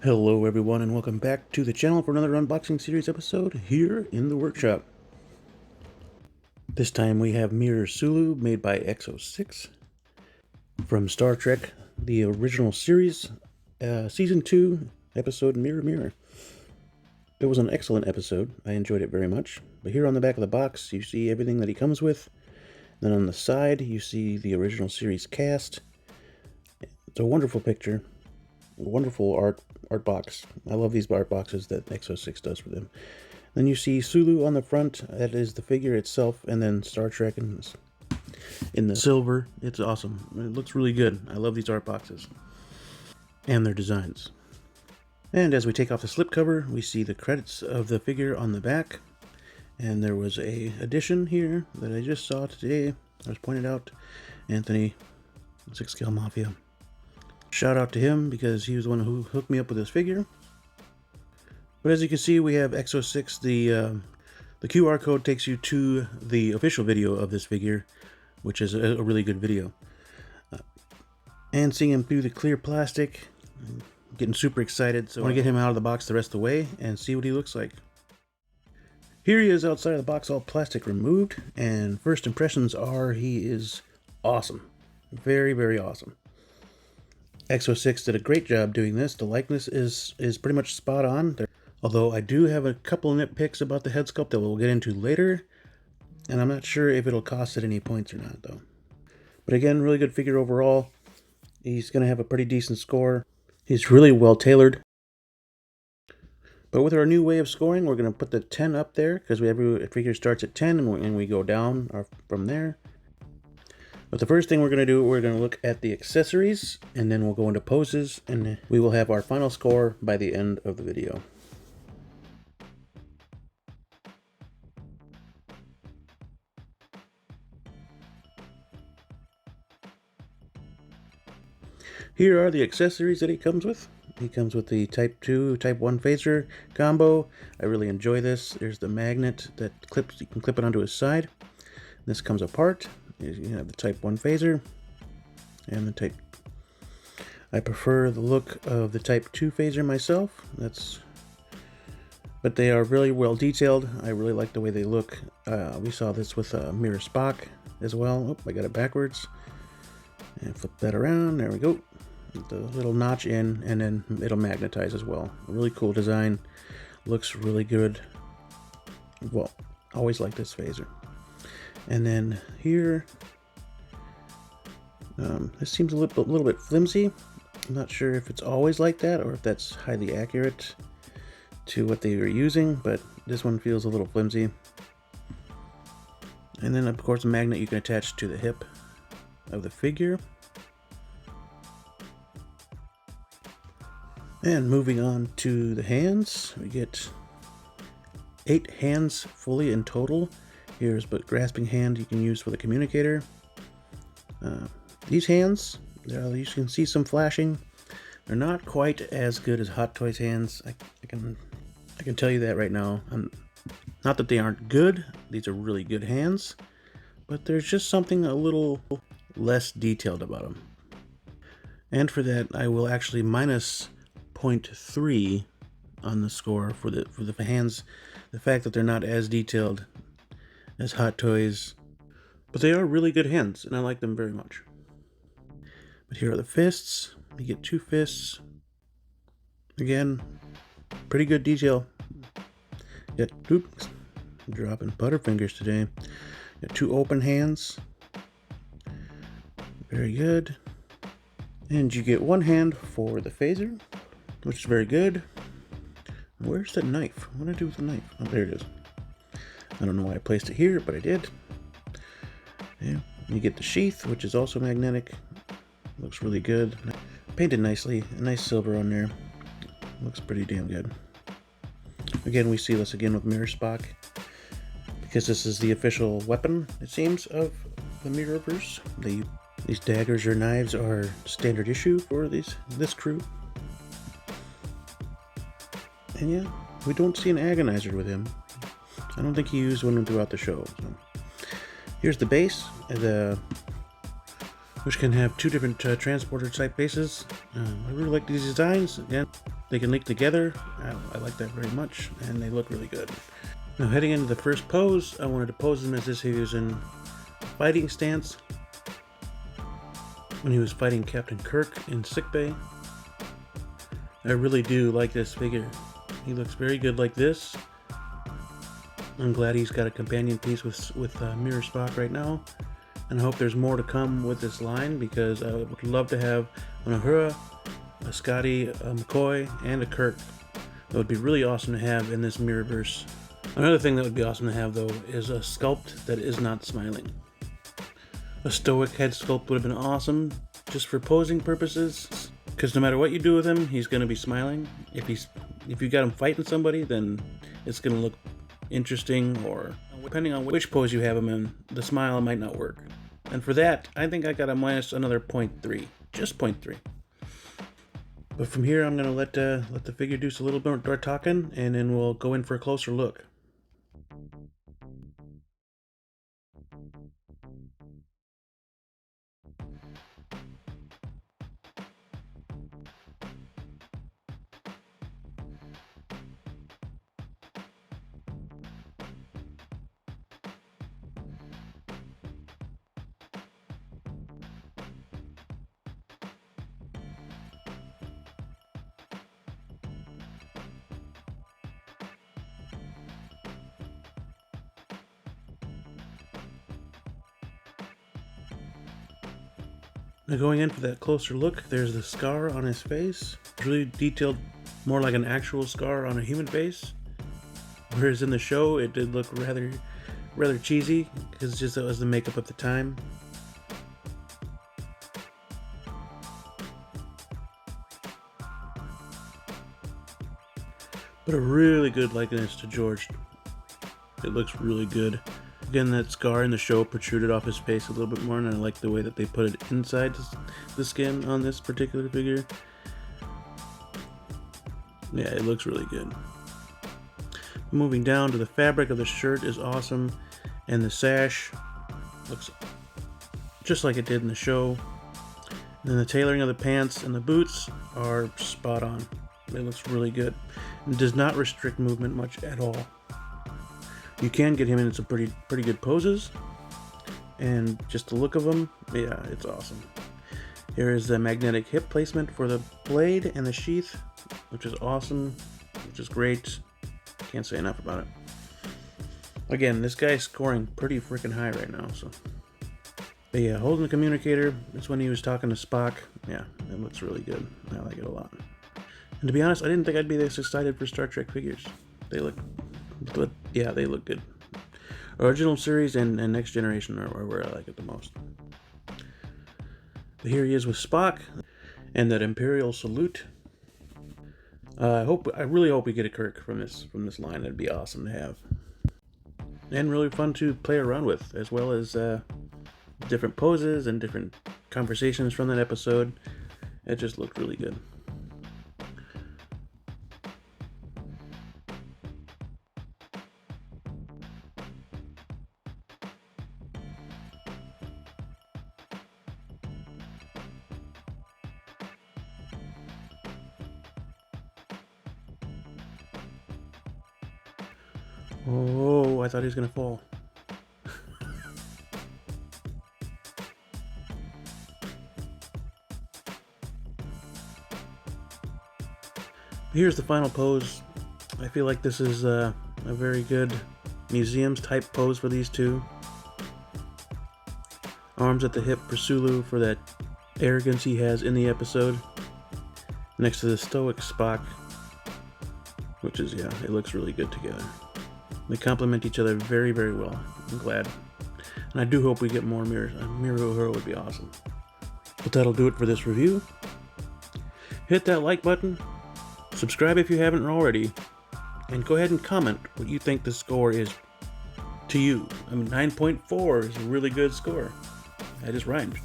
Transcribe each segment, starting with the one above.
Hello everyone and welcome back to the channel for another unboxing series episode here in the workshop. This time we have Mirror Sulu made by Exo6 from Star Trek, the original series, Season 2, episode Mirror Mirror. It was an excellent episode. I enjoyed it very much. But here on the back of the box you see everything that he comes with. Then on the side you see the original series cast. It's a wonderful picture. Wonderful art box. I love these art boxes that Exo6 does for them. Then you see Sulu on the front. That is the figure itself, and then Star Trek in the silver. It's awesome. It looks really good. I love these art boxes and their designs. And as we take off the slipcover, we see the credits of the figure on the back. And there was a addition here that I just saw today. I was pointed out. Anthony, 6 Scale Mafia. Shout out to him because he was the one who hooked me up with this figure. But as you can see, we have Exo6. The QR code takes you to the official video of this figure, which is a really good video. And seeing him through the clear plastic, I'm getting super excited. So I want to get him out of the box the rest of the way and see what he looks like. Here he is outside of the box, all plastic removed. And first impressions are he is awesome. Very, very awesome. Exo6 did a great job doing this. The likeness is pretty much spot on. Although I do have a couple of nitpicks about the head sculpt that we'll get into later. And I'm not sure if it'll cost it any points or not though. But again, really good figure overall. He's going to have a pretty decent score. He's really well tailored. But with our new way of scoring, we're going to put the 10 up there. Because every figure starts at 10 and we go down from there. But the first thing we're going to do, we're going to look at the accessories, and then we'll go into poses, and we will have our final score by the end of the video. Here are the accessories that he comes with. He comes with the Type 2, Type 1 phaser combo. I really enjoy this. There's the magnet that clips, you can clip it onto his side. This comes apart. You have the Type 1 phaser and the Type. I prefer the look of the Type 2 phaser myself. But they are really well detailed. I really like the way they look. We saw this with Mirror Spock as well. Oh, I got it backwards. And flip that around. There we go. The little notch in, and then it'll magnetize as well. A really cool design. Looks really good. Well, always like this phaser. And then here, this seems a little bit flimsy. I'm not sure if it's always like that or if that's highly accurate to what they were using, but this one feels a little flimsy. And then of course a magnet you can attach to the hip of the figure. And moving on to the hands, we get 8 hands fully in total. Here's but grasping hand you can use for the communicator. These hands, you can see some flashing. They're not quite as good as Hot Toys hands. I can tell you that right now. Not that they aren't good. These are really good hands, but there's just something a little less detailed about them. And for that, I will actually minus 0.3 on the score for the hands. The fact that they're not as detailed as Hot Toys, but they are really good hands and I like them very much. But here are the fists. You get 2 fists. Again, pretty good detail. Oops, dropping butterfingers today. Got 2 open hands. Very good. And you get 1 hand for the phaser, which is very good. Where's the knife? What did I do with the knife? Oh, there it is. I don't know why I placed it here, but I did. Yeah. You get the sheath, which is also magnetic. Looks really good. Painted nicely. A nice silver on there. Looks pretty damn good. Again, we see this again with Mirror Spock, because this is the official weapon, it seems, of the Mirrorverse. These daggers or knives are standard issue for this crew. And yeah, we don't see an agonizer with him. I don't think he used one throughout the show. So. Here's the base, which can have two different transporter type bases. I really like these designs. Again, they can link together. I like that very much, and they look really good. Now heading into the first pose, I wanted to pose him as if he was in fighting stance when he was fighting Captain Kirk in sickbay. I really do like this figure. He looks very good like this. I'm glad he's got a companion piece with Mirror Spock right now, and I hope there's more to come with this line, because I would love to have an Uhura, a Scotty, a McCoy, and a Kirk. That would be really awesome to have in this Mirrorverse. Another thing that would be awesome to have, though, is a sculpt that is not smiling. A stoic head sculpt would have been awesome, just for posing purposes, because no matter what you do with him, he's going to be smiling. If you got him fighting somebody, then it's going to look interesting, or depending on which pose you have him in, the smile might not work. And for that, I think I got to minus another 0.3, just 0.3. But from here, I'm going to let the figure do a little bit more talking, and then we'll go in for a closer look. Now going in for that closer look, there's the scar on his face. It's really detailed, more like an actual scar on a human face. Whereas in the show, it did look rather cheesy, because just that was the makeup at the time. But a really good likeness to George. It looks really good. Again, that scar in the show protruded off his face a little bit more, and I like the way that they put it inside the skin on this particular figure. Yeah, it looks really good. Moving down to the fabric of the shirt is awesome, and the sash looks just like it did in the show. And then the tailoring of the pants and the boots are spot on. It looks really good. It does not restrict movement much at all. You can get him in some pretty good poses, and just the look of him, yeah, it's awesome. Here is the magnetic hip placement for the blade and the sheath, which is awesome, which is great. Can't say enough about it. Again, this guy's scoring pretty freaking high right now, so. But yeah, holding the communicator, it's when he was talking to Spock. Yeah, it looks really good. I like it a lot. And to be honest, I didn't think I'd be this excited for Star Trek figures. They look good. Original series and Next Generation are where I like it the most. But here he is with Spock, and that Imperial salute. I really hope we get a Kirk from this line. That'd be awesome to have, and really fun to play around with, as well as different poses and different conversations from that episode. It just looked really good. Oh, I thought he was gonna fall. Here's the final pose. I feel like this is a very good museums type pose for these two. Arms at the hip for Sulu for that arrogance he has in the episode. Next to the stoic Spock, which is, yeah, it looks really good together. They complement each other very, very well. I'm glad. And I do hope we get more mirrors. Mirror Uhura would be awesome. But that'll do it for this review. Hit that like button. Subscribe if you haven't already. And go ahead and comment what you think the score is to you. I mean, 9.4 is a really good score. I just rhymed.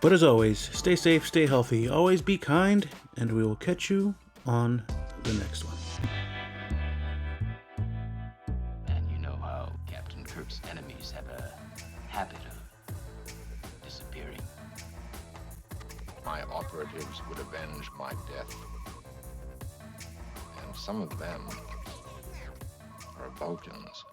But as always, stay safe, stay healthy, always be kind, and we will catch you on the next one. And you know Kirk's enemies have a habit of disappearing. My operatives would avenge my death. And some of them are Vulcans.